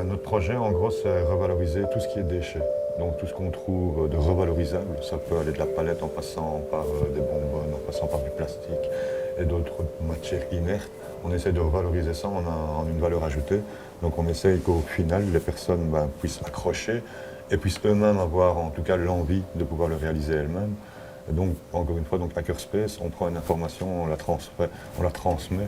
Notre projet, en gros, c'est revaloriser tout ce qui est déchets. Donc tout ce qu'on trouve de revalorisable, ça peut aller de la palette en passant par des bonbonnes, en passant par du plastique et d'autres matières inertes. On essaie de revaloriser ça en une valeur ajoutée. Donc on essaye qu'au final, les personnes puissent accrocher et puissent eux-mêmes avoir en tout cas l'envie de pouvoir le réaliser elles-mêmes. Et donc, encore une fois, donc Hackerspace, on prend une information, on la transmet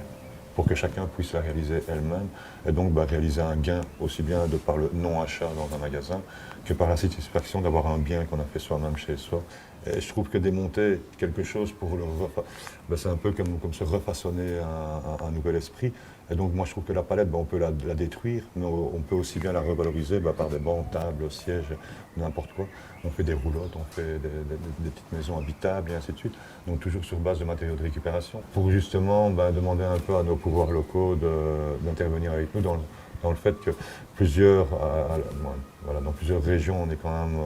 pour que chacun puisse la réaliser elle-même et donc réaliser un gain aussi bien de par le non-achat dans un magasin que par la satisfaction d'avoir un bien qu'on a fait soi-même chez soi. Et je trouve que démonter quelque chose pour c'est un peu comme se refaçonner un nouvel esprit. Et donc moi je trouve que la palette, on peut la détruire, mais on peut aussi bien la revaloriser par des bancs, tables, sièges, n'importe quoi. On fait des roulottes, on fait des petites maisons habitables et ainsi de suite. Donc toujours sur base de matériaux de récupération. Pour justement demander un peu à nos pouvoirs locaux d'intervenir avec nous dans le fait que dans plusieurs régions, on est quand même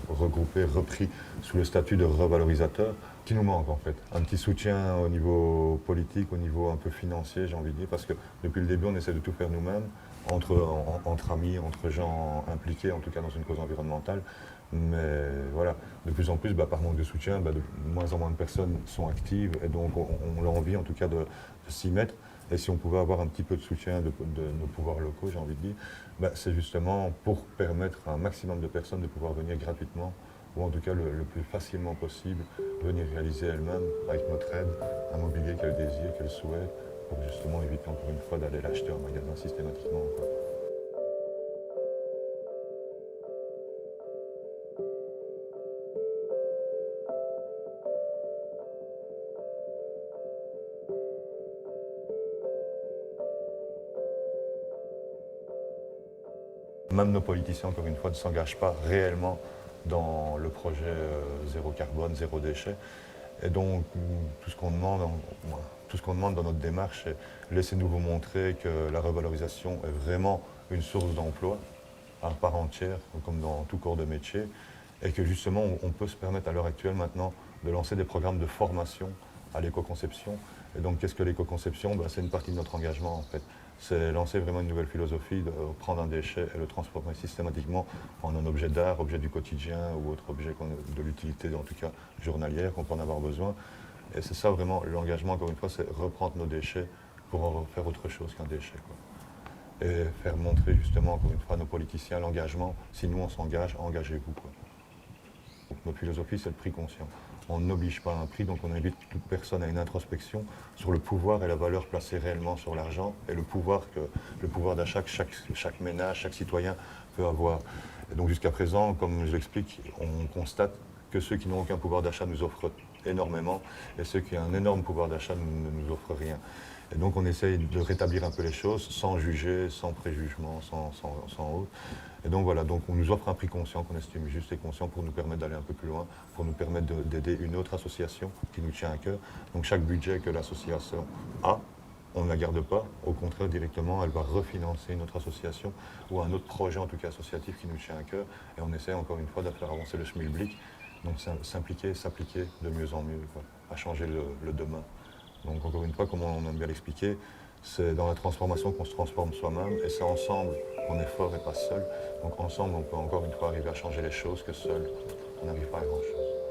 regroupés, repris sous le statut de revalorisateur, qui nous manque en fait. Un petit soutien au niveau politique, au niveau un peu financier, j'ai envie de dire, parce que depuis le début, on essaie de tout faire nous-mêmes, entre amis, entre gens impliqués, en tout cas dans une cause environnementale. Mais voilà, de plus en plus, par manque de soutien, de moins en moins de personnes sont actives, et donc on a envie en tout cas de s'y mettre. Et si on pouvait avoir un petit peu de soutien de nos pouvoirs locaux, j'ai envie de dire, c'est justement pour permettre à un maximum de personnes de pouvoir venir gratuitement, ou en tout cas le plus facilement possible, venir réaliser elles-mêmes, avec notre aide, un mobilier qu'elles désirent, qu'elles souhaitent, pour justement éviter encore une fois d'aller l'acheter en magasin systématiquement, quoi. Même nos politiciens, encore une fois, ne s'engagent pas réellement dans le projet zéro carbone, zéro déchet. Et donc, tout ce qu'on demande dans notre démarche, c'est laissez-nous vous montrer que la revalorisation est vraiment une source d'emploi à part entière, comme dans tout corps de métier, et que justement, on peut se permettre à l'heure actuelle maintenant de lancer des programmes de formation à l'éco-conception. Et donc, qu'est-ce que l'éco-conception? C'est une partie de notre engagement, en fait. C'est lancer vraiment une nouvelle philosophie, de prendre un déchet et le transformer systématiquement en un objet d'art, objet du quotidien ou autre objet de l'utilité, en tout cas journalière, qu'on peut en avoir besoin. Et c'est ça vraiment l'engagement, encore une fois, c'est reprendre nos déchets pour en faire autre chose qu'un déchet, quoi. Et faire montrer justement, encore une fois, à nos politiciens l'engagement. Si nous on s'engage, engagez-vous, quoi. Donc, notre philosophie, c'est le prix conscient. On n'oblige pas à un prix, donc on invite toute personne à une introspection sur le pouvoir et la valeur placée réellement sur l'argent et le pouvoir d'achat que chaque ménage, chaque citoyen peut avoir. Et donc jusqu'à présent, comme je l'explique, on constate que ceux qui n'ont aucun pouvoir d'achat nous offrent énormément et ceux qui ont un énorme pouvoir d'achat ne nous offrent rien. Et donc on essaye de rétablir un peu les choses sans juger, sans préjugement, sans autre. Et donc voilà, donc on nous offre un prix conscient qu'on estime juste et conscient pour nous permettre d'aller un peu plus loin, pour nous permettre d'aider une autre association qui nous tient à cœur. Donc chaque budget que l'association a, on ne la garde pas, au contraire directement, elle va refinancer une autre association ou un autre projet en tout cas associatif qui nous tient à cœur. Et on essaie encore une fois de faire avancer le schmilblick, donc s'impliquer, s'appliquer de mieux en mieux, quoi, à changer le demain. Donc encore une fois, comme on aime bien l'expliquer, c'est dans la transformation qu'on se transforme soi-même et c'est ensemble qu'on est fort et pas seul. Donc ensemble, on peut encore une fois arriver à changer les choses que seul, on n'arrive pas à grand-chose.